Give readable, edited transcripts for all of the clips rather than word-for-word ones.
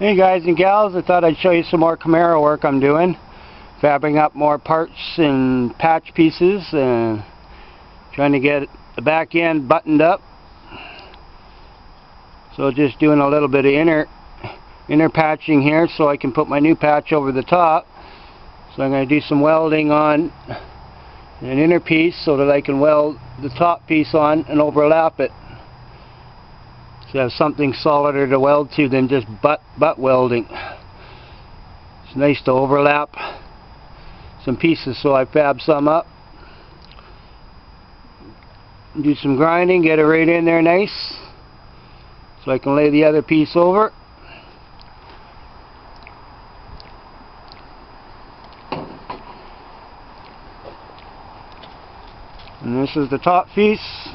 Hey guys and gals, I thought I'd show you some more Camaro work I'm doing. Fabbing up more parts and patch pieces and trying to get the back end buttoned up. So just doing a little bit of inner patching here so I can put my new patch over the top. So I'm going to do some welding on an inner piece so that I can weld the top piece on and overlap it. So I have something solider to weld to than just butt welding. It's nice to overlap some pieces, so I fab some up. Do some grinding, get it right in there nice, so I can lay the other piece over. And this is the top piece.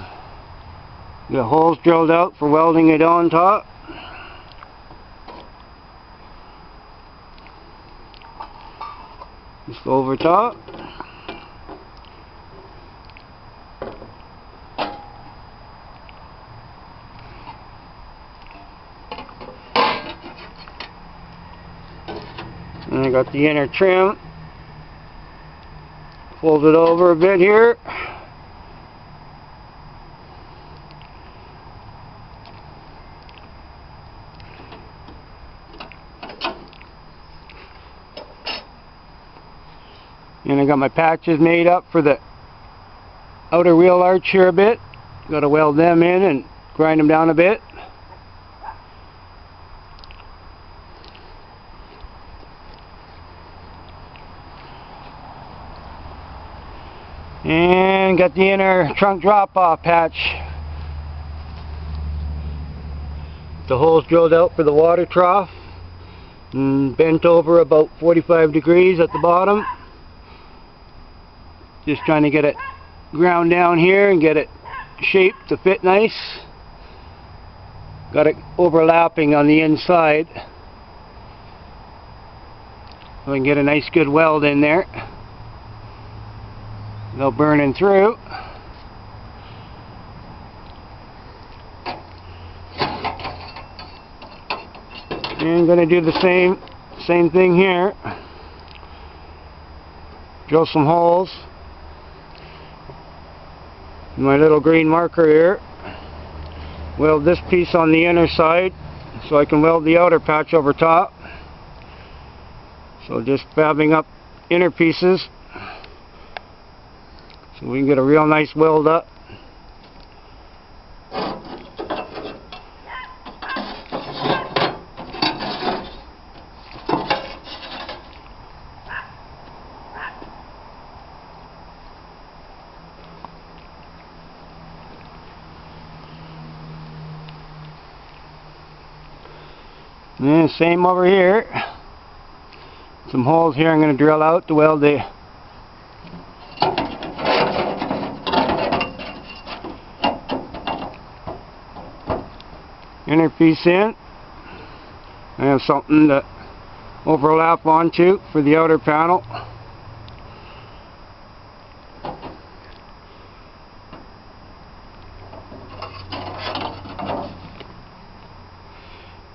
Got holes drilled out for welding it on top. Just over top. And I got the inner trim. Fold it over a bit here. And I got my patches made up for the outer wheel arch here a bit. Got to weld them in and grind them down a bit. And got the inner trunk drop-off patch. The holes drilled out for the water trough. And bent over about 45 degrees at the bottom. Just trying to get it ground down here and get it shaped to fit nice. Got it overlapping on the inside. So I can get a nice good weld in there without burning through. And I'm going to do the same thing here. Drill some holes. My little green marker here. Weld this piece on the inner side so I can weld the outer patch over top. So just fabbing up inner pieces so we can get a real nice weld up. And same over here. Some holes here I'm going to drill out to weld the inner piece in. I have something to overlap onto for the outer panel.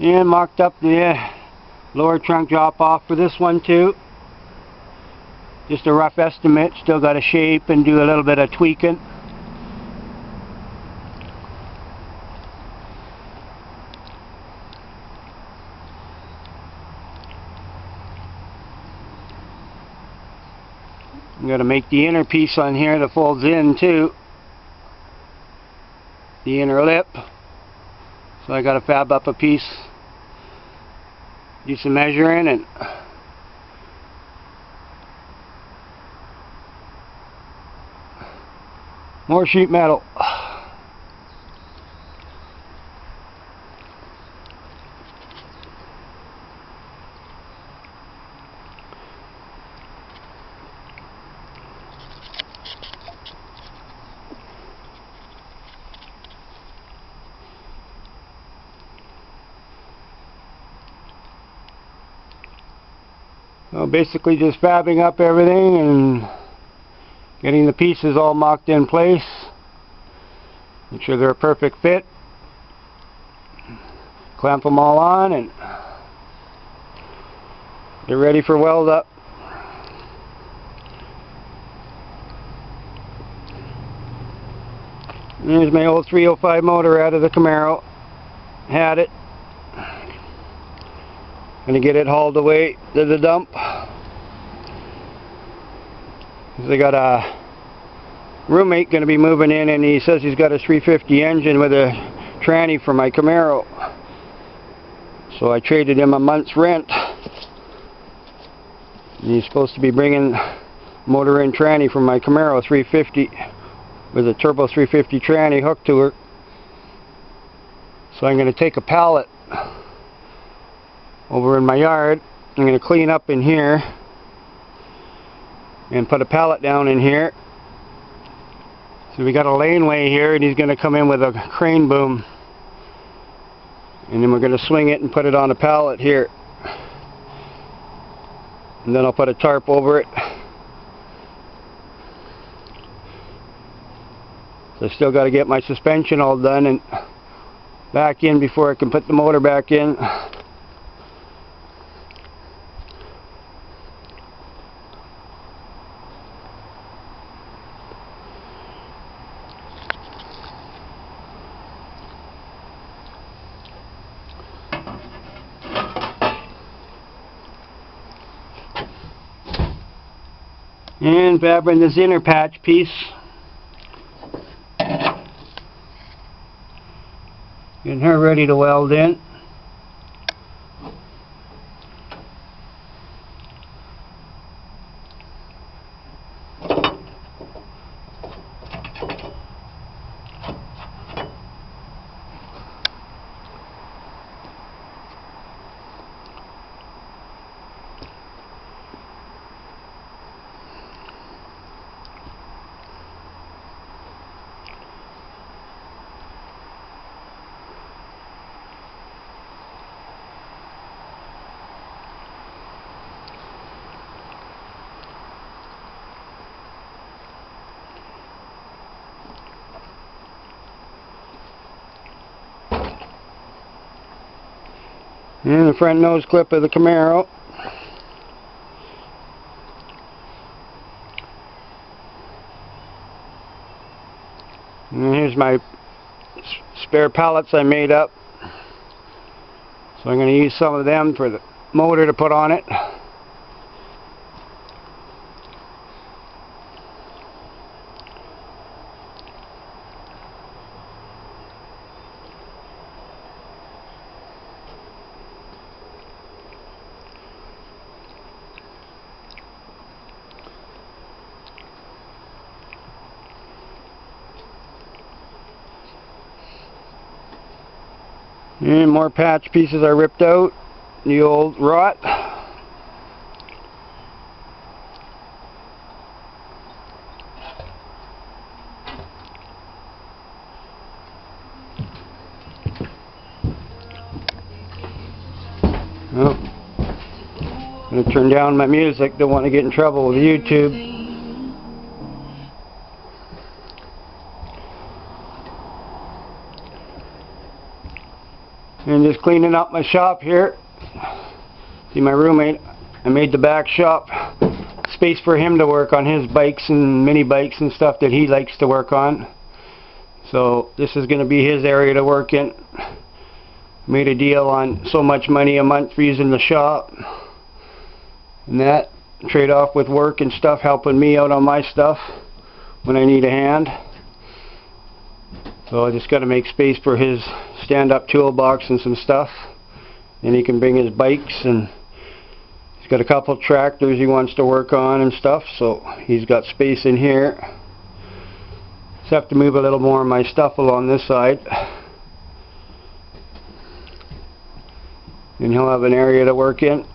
And marked up the lower trunk drop off for this one too. Just a rough estimate, still got to shape and do a little bit of tweaking. I'm going to make the inner piece on here that folds in too. The inner lip. So I got to fab up a piece. Do some measuring and more sheet metal. So basically just fabbing up everything and getting the pieces all mocked in place. Make sure they're a perfect fit. Clamp them all on and They're ready for weld up. Here's my old 305 motor out of the Camaro. Had it. Gonna get it hauled away to the dump. I got a roommate gonna be moving in, and he says he's got a 350 engine with a tranny for my Camaro. So I traded him a month's rent. And he's supposed to be bringing motor in tranny from my Camaro 350 with a turbo 350 tranny hooked to her. So I'm going to take a pallet over in my yard. I'm going to clean up in here and put a pallet down in here. So we got a laneway here, and he's going to come in with a crane boom, and then we're going to swing it and put it on a pallet here, and then I'll put a tarp over it. So I still got to get my suspension all done and back in before I can put the motor back in. And fabricating this inner patch piece. Getting her ready to weld in. And the front nose clip of the Camaro. And here's my spare pallets I made up. So I'm going to use some of them for the motor to put on it. And more patch pieces I ripped out, the old rot. Oh, I'm going to turn down my music, don't want to get in trouble with YouTube. And just cleaning up my shop here. See, my roommate, I made the back shop space for him to work on his bikes and mini bikes and stuff that he likes to work on. So this is going to be his area to work in. Made a deal on so much money a month for using the shop. And that trade off with work and stuff, helping me out on my stuff when I need a hand. So I just got to make space for his stand-up toolbox and some stuff. And he can bring his bikes, and he's got a couple tractors he wants to work on and stuff, so he's got space in here. Just have to move a little more of my stuff along this side. And he'll have an area to work in.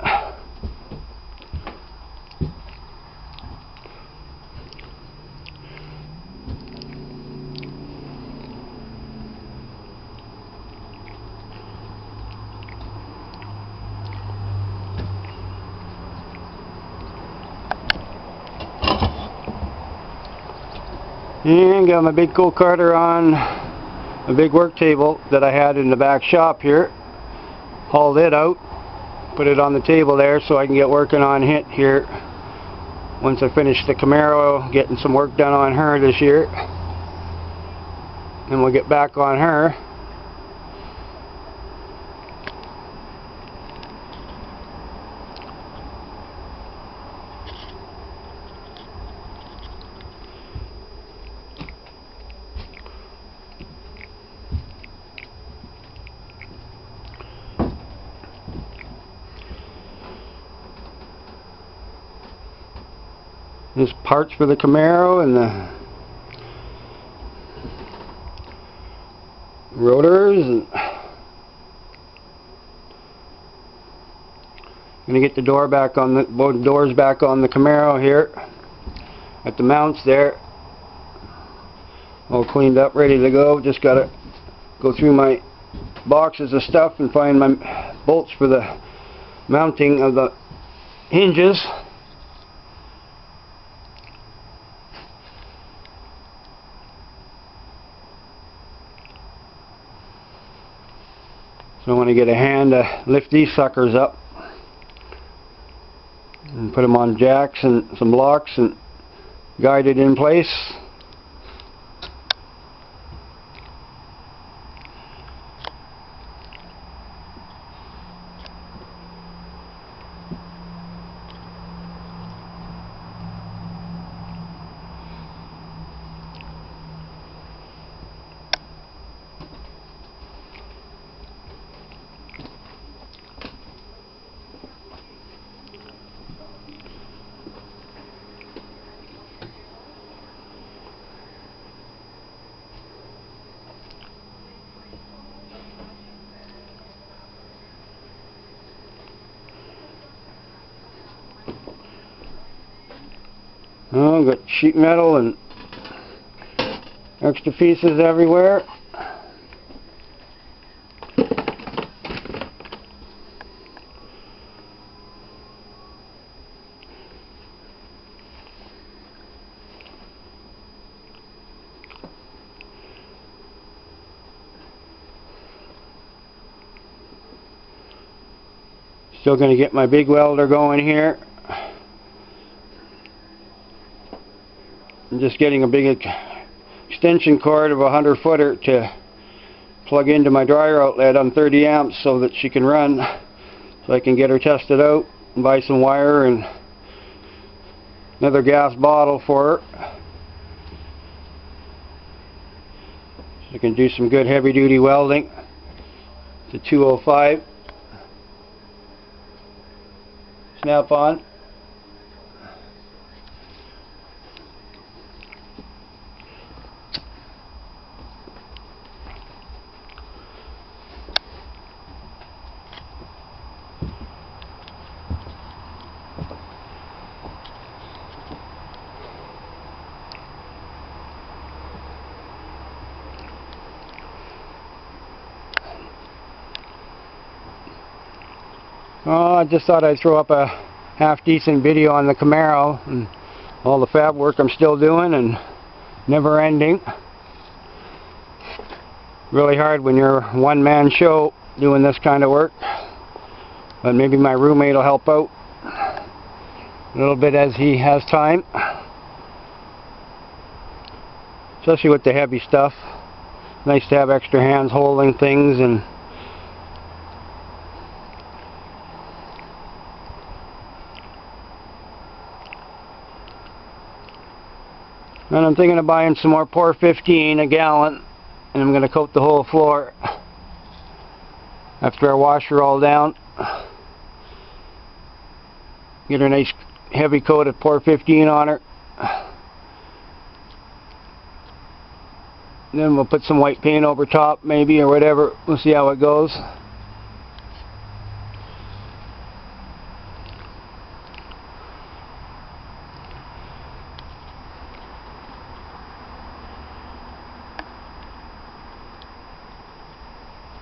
And got my big cool carter on a big work table that I had in the back shop here. Hauled it out, put it on the table there so I can get working on it here once I finish the Camaro, getting some work done on her this year. And we'll get back on her. There's parts for the Camaro and the rotors, and I'm gonna get the door back on the both doors back on the Camaro here at the mounts there, all cleaned up, ready to go. Just gotta go through my boxes of stuff and find my bolts for the mounting of the hinges. So I want to get a hand to lift these suckers up and put them on jacks and some blocks and guide it in place. Oh, got sheet metal and extra pieces everywhere. Still going to get my big welder going here. I'm just getting a big extension cord of a 100-footer to plug into my dryer outlet on 30 amps so that she can run, so I can get her tested out and buy some wire and another gas bottle for her. So I can do some good heavy-duty welding. It's a 205 snap-on. I just thought I'd throw up a half-decent video on the Camaro and all the fab work I'm still doing and never ending. Really hard when you're a one-man show doing this kind of work, but maybe my roommate will help out a little bit as he has time, especially with the heavy stuff. Nice to have extra hands holding things. And I'm thinking of buying some more Pour 15 a gallon, and I'm going to coat the whole floor after I wash her all down. Get her a nice heavy coat of Pour 15 on her. And then we'll put some white paint over top maybe, or whatever. We'll see how it goes.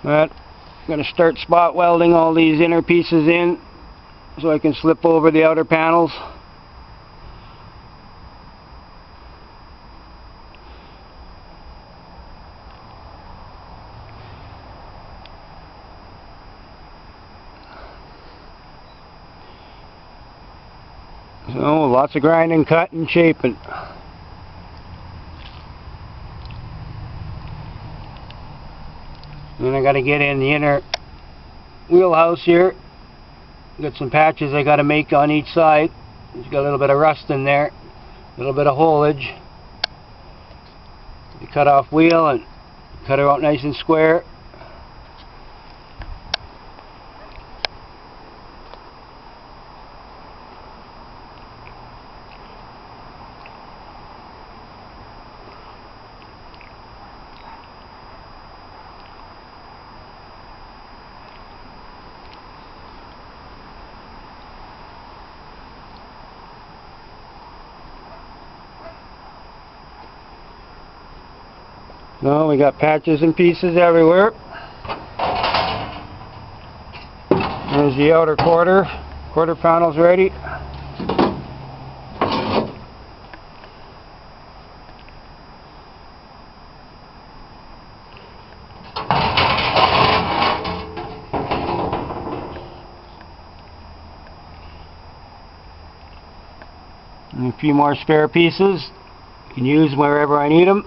But I'm going to start spot welding all these inner pieces in so I can slip over the outer panels. So lots of grinding, cutting, shaping. Then I got to get in the inner wheelhouse here. Got some patches I got to make on each side. It's got a little bit of rust in there, a little bit of holage. You cut off wheel and cut her out nice and square. No, we got patches and pieces everywhere. There's the outer quarter panel's ready. And a few more spare pieces. You can use wherever I need them.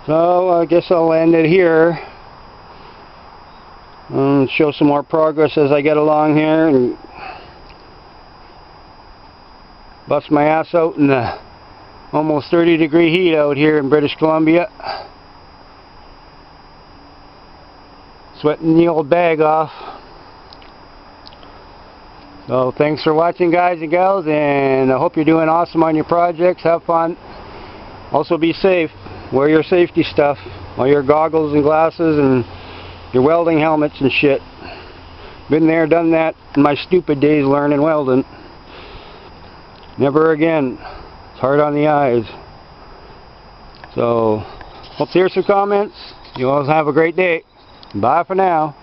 So I guess I'll end it here and show some more progress as I get along here and bust my ass out in the almost 30-degree heat out here in British Columbia. Sweating the old bag off. So thanks for watching, guys and gals, and I hope you're doing awesome on your projects. Have fun. Also be safe. Wear your safety stuff, all your goggles and glasses and your welding helmets and shit. Been there, done that in my stupid days learning welding. Never again. It's hard on the eyes. So, hope to hear some comments. You all have a great day. Bye for now.